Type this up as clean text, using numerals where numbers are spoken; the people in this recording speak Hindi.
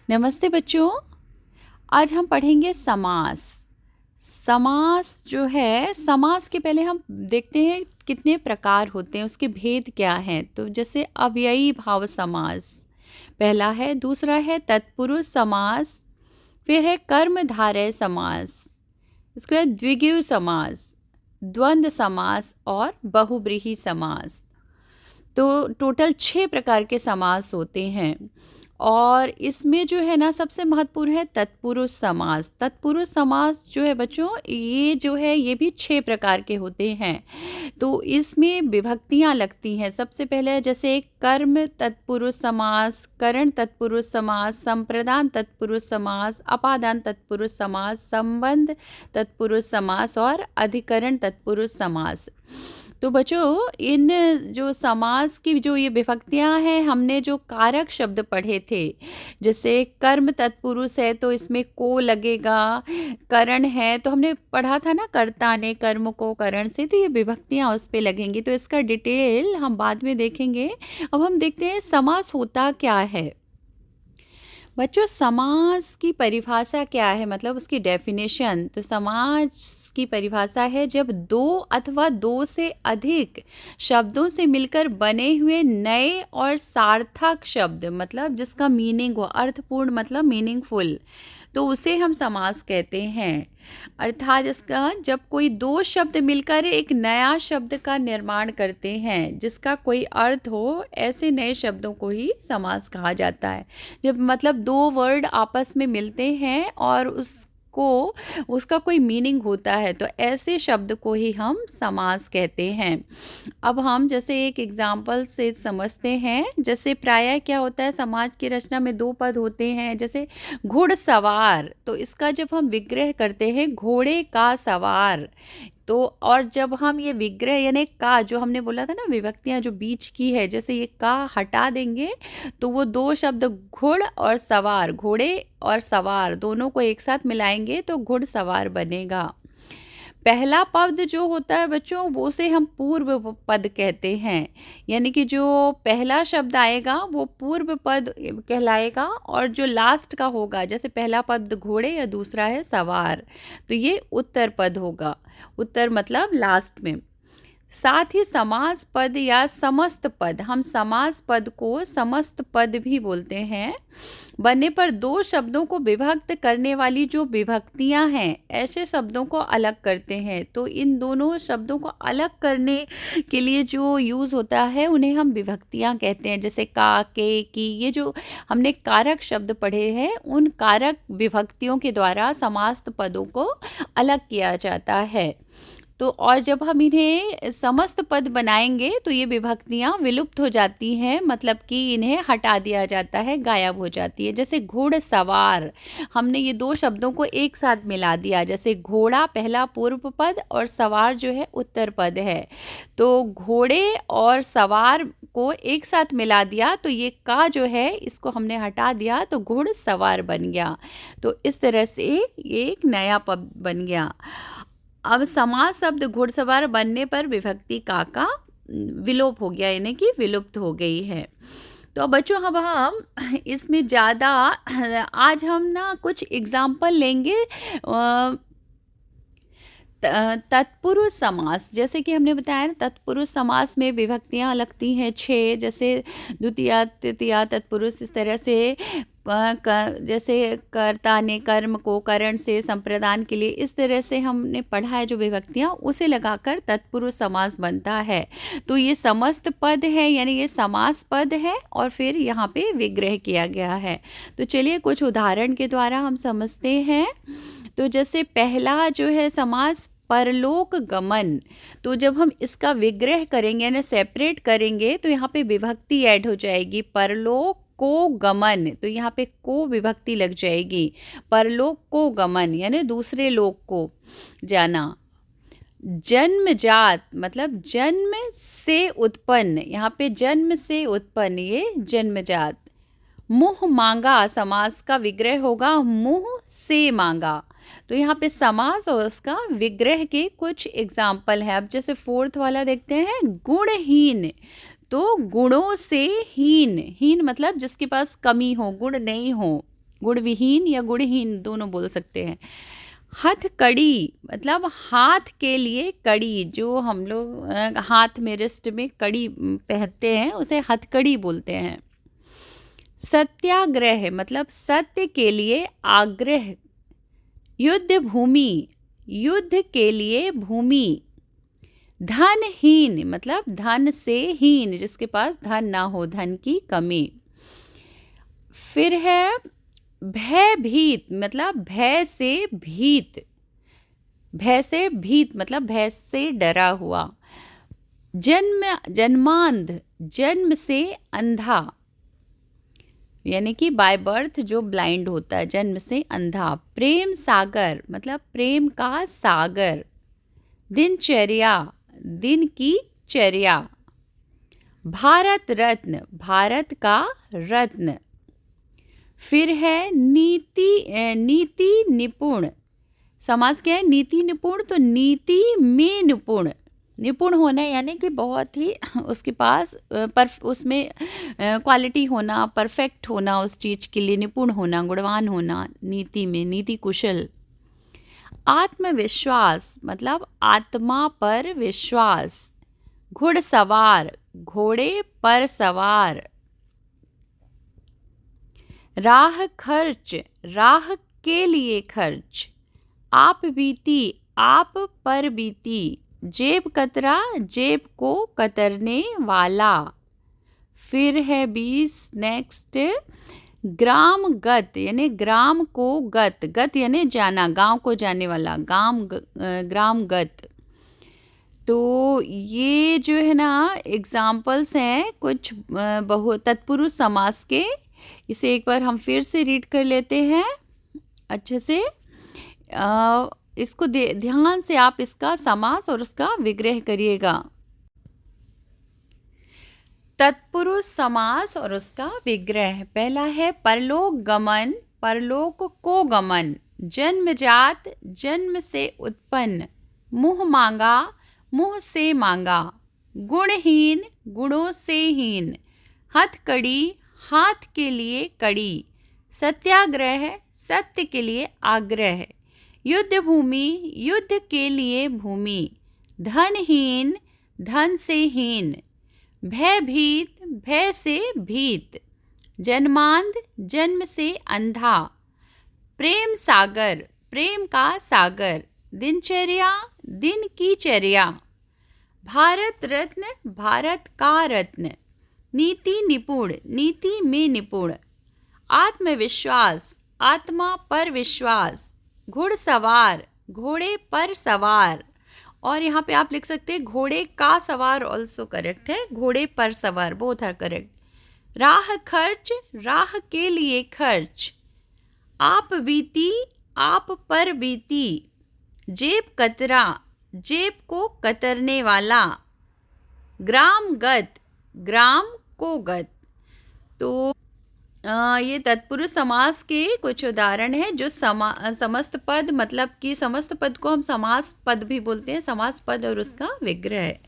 नमस्ते बच्चों। आज हम पढ़ेंगे समास। समास जो है, समास के पहले हम देखते हैं कितने प्रकार होते हैं, उसके भेद क्या हैं। तो जैसे अव्ययी भाव समास पहला है, दूसरा है तत्पुरुष समास, फिर है कर्मधारय समास, इसके बाद द्विगु समास, द्वंद्व समास और बहुब्रीहि समास। तो टोटल 6 प्रकार के समास होते हैं और इसमें जो है ना सबसे महत्वपूर्ण है तत्पुरुष समास। तत्पुरुष समास जो है बच्चों, ये जो है ये भी 6 प्रकार के होते हैं। तो इसमें विभक्तियां लगती हैं। सबसे पहले जैसे कर्म तत्पुरुष समास, करण तत्पुरुष समास, संप्रदान तत्पुरुष समास, अपादान तत्पुरुष समास, संबंध तत्पुरुष समास और अधिकरण तत्पुरुष समास। तो बच्चों, इन जो समास की जो ये विभक्तियां हैं, हमने जो कारक शब्द पढ़े थे, जैसे कर्म तत्पुरुष है तो इसमें को लगेगा, करण है तो हमने पढ़ा था ना, कर्ता ने कर्म को करण से, तो ये विभक्तियां उस पे लगेंगी। तो इसका डिटेल हम बाद में देखेंगे। अब हम देखते हैं समास होता क्या है। बच्चों, समास की परिभाषा क्या है, मतलब उसकी डेफिनेशन। तो समास की परिभाषा है जब दो अथवा दो से अधिक शब्दों से मिलकर बने हुए नए और सार्थक शब्द, मतलब जिसका मीनिंग हो, अर्थपूर्ण मतलब मीनिंगफुल, तो उसे हम समास कहते हैं। अर्थात इसका जब कोई दो शब्द मिलकर एक नया शब्द का निर्माण करते हैं जिसका कोई अर्थ हो, ऐसे नए शब्दों को ही समास कहा जाता है। जब मतलब दो वर्ड आपस में मिलते हैं और उसका कोई मीनिंग होता है, तो ऐसे शब्द को ही हम समास कहते हैं। अब हम जैसे एक एग्जाम्पल से समझते हैं। जैसे प्रायः क्या होता है, समाज की रचना में दो पद होते हैं। जैसे घुड़सवार, तो इसका जब हम विग्रह करते हैं घोड़े का सवार, तो और जब हम ये विग्रह यानी का जो हमने बोला था ना, विभक्तियां जो बीच की है, जैसे ये का हटा देंगे तो वो दो शब्द घुड़ और सवार, घोड़े और सवार दोनों को एक साथ मिलाएंगे तो घुड़सवार बनेगा। पहला पद जो होता है बच्चों, वो से हम पूर्व पद कहते हैं। यानी कि जो पहला शब्द आएगा वो पूर्व पद कहलाएगा, और जो लास्ट का होगा, जैसे पहला पद घोड़े या दूसरा है सवार, तो ये उत्तर पद होगा। उत्तर मतलब लास्ट में। साथ ही समास पद या समस्त पद, हम समास पद को समस्त पद भी बोलते हैं, बनने पर दो शब्दों को विभक्त करने वाली जो विभक्तियां हैं, ऐसे शब्दों को अलग करते हैं। तो इन दोनों शब्दों को अलग करने के लिए जो यूज़ होता है उन्हें हम विभक्तियां कहते हैं। जैसे का, के, की, ये जो हमने कारक शब्द पढ़े हैं, उन कारक विभक्तियों के द्वारा समास पदों को अलग किया जाता है। तो और जब हम इन्हें समस्त पद बनाएंगे तो ये विभक्तियां विलुप्त हो जाती हैं, मतलब कि इन्हें हटा दिया जाता है, गायब हो जाती है। जैसे घुड़सवार, हमने ये दो शब्दों को एक साथ मिला दिया। जैसे घोड़ा पहला पूर्व पद और सवार जो है उत्तर पद है, तो घोड़े और सवार को एक साथ मिला दिया तो ये का जो है इसको हमने हटा दिया तो घुड़सवार बन गया। तो इस तरह से ये एक नया पद बन गया। अब समास शब्द घुड़सवार बनने पर विभक्ति का विलोप हो गया, यानी कि विलुप्त हो गई है। तो अब बच्चों, अब हम इसमें ज़्यादा आज हम ना कुछ एग्जाम्पल लेंगे। तत्पुरुष समास, जैसे कि हमने बताया ना, तत्पुरुष समास में विभक्तियां लगती हैं 6, जैसे द्वितीया तृतीया तत्पुरुष, इस तरह से जैसे कर्ता ने कर्म को करण से संप्रदान के लिए, इस तरह से हमने पढ़ा है जो विभक्तियां, उसे लगाकर तत्पुरुष समास बनता है। तो ये समस्त पद है, यानी ये समास पद है और फिर यहाँ पे विग्रह किया गया है। तो चलिए कुछ उदाहरण के द्वारा हम समझते हैं। तो जैसे पहला जो है समास परलोक गमन, तो जब हम इसका विग्रह करेंगे ना, सेपरेट करेंगे, तो यहाँ पे विभक्ति ऐड हो जाएगी, परलोक को गमन, तो यहाँ पे को विभक्ति लग जाएगी। परलोक को गमन यानी दूसरे लोक को जाना। जन्मजात मतलब जन्म से उत्पन्न, यहाँ पे जन्म से उत्पन्न, ये जन्मजात। मुँह मांगा, समास का विग्रह होगा मुँह से मांगा। तो यहाँ पे समास और उसका विग्रह के कुछ एग्जाम्पल है। अब जैसे फोर्थ वाला देखते हैं, गुणहीन, तो गुणों से हीन, हीन मतलब जिसके पास कमी हो, गुण नहीं हो, गुण विहीन या गुणहीन दोनों बोल सकते हैं। हथकड़ी मतलब हाथ के लिए कड़ी, जो हम लोग हाथ में रिस्ट में कड़ी पहनते हैं उसे हथकड़ी बोलते हैं। सत्याग्रह मतलब सत्य के लिए आग्रह। युद्ध भूमि युद्ध के लिए भूमि। धनहीन मतलब धन से हीन, जिसके पास धन ना हो, धन की कमी। फिर है भयभीत मतलब भय से भीत। भय से भीत मतलब भय से डरा हुआ। जन्मांध जन्म से अंधा, यानी कि बाय बर्थ जो ब्लाइंड होता है, जन्म से अंधा। प्रेम सागर मतलब प्रेम का सागर। दिनचर्या दिन की चर्या। भारत रत्न भारत का रत्न। फिर है नीति निपुण। समास क्या है? नीति निपुण, तो नीति में निपुण। निपुण होना यानी कि बहुत ही उसके पास उसमें क्वालिटी होना, परफेक्ट होना, उस चीज़ के लिए निपुण होना, गुणवान होना, नीति में, नीति कुशल। आत्मविश्वास मतलब आत्मा पर विश्वास। घुड़सवार घोड़े पर सवार। राह खर्च राह के लिए खर्च। आप बीती आप पर बीती। जेब कतरा जेब को कतरने वाला। फिर है 20 नेक्स्ट, ग्राम गत यानी ग्राम को गत, गत यानी जाना, गांव को जाने वाला, ग्राम गत। तो ये जो है ना एग्जाम्पल्स हैं कुछ बहु तत्पुरुष समास के। इसे एक बार हम फिर से रीड कर लेते हैं अच्छे से। इसको ध्यान से आप इसका समास और उसका विग्रह करिएगा। तत्पुरुष समास और उसका विग्रह। पहला है परलोक गमन, परलोक को गमन। जन्मजात जन्म से उत्पन्न। मुँह मांगा मुँह से मांगा। गुणहीन गुणों से हीन। हथकड़ी हाथ के लिए कड़ी। सत्याग्रह सत्य के लिए आग्रह। युद्ध भूमि युद्ध के लिए भूमि। धनहीन धन से हीन। भयभीत भय से भीत। जन्मांध जन्म से अंधा। प्रेम सागर प्रेम का सागर। दिनचर्या दिन की चर्या। भारत रत्न भारत का रत्न। नीति निपुण नीति में निपुण। आत्मविश्वास आत्मा पर विश्वास। घुड़सवार घोड़े पर सवार। और यहाँ पे आप लिख सकते हैं घोड़े का सवार ऑल्सो करेक्ट है, घोड़े पर सवार बोथ आर करेक्ट। राह खर्च राह के लिए खर्च। आप बीती आप पर बीती। जेब कतरा जेब को कतरने वाला। ग्राम गत ग्राम को गत। तो ये तत्पुरुष समास के कुछ उदाहरण हैं जो समस्त पद मतलब कि समस्त पद को हम समास पद भी बोलते हैं, समास पद और उसका विग्रह है।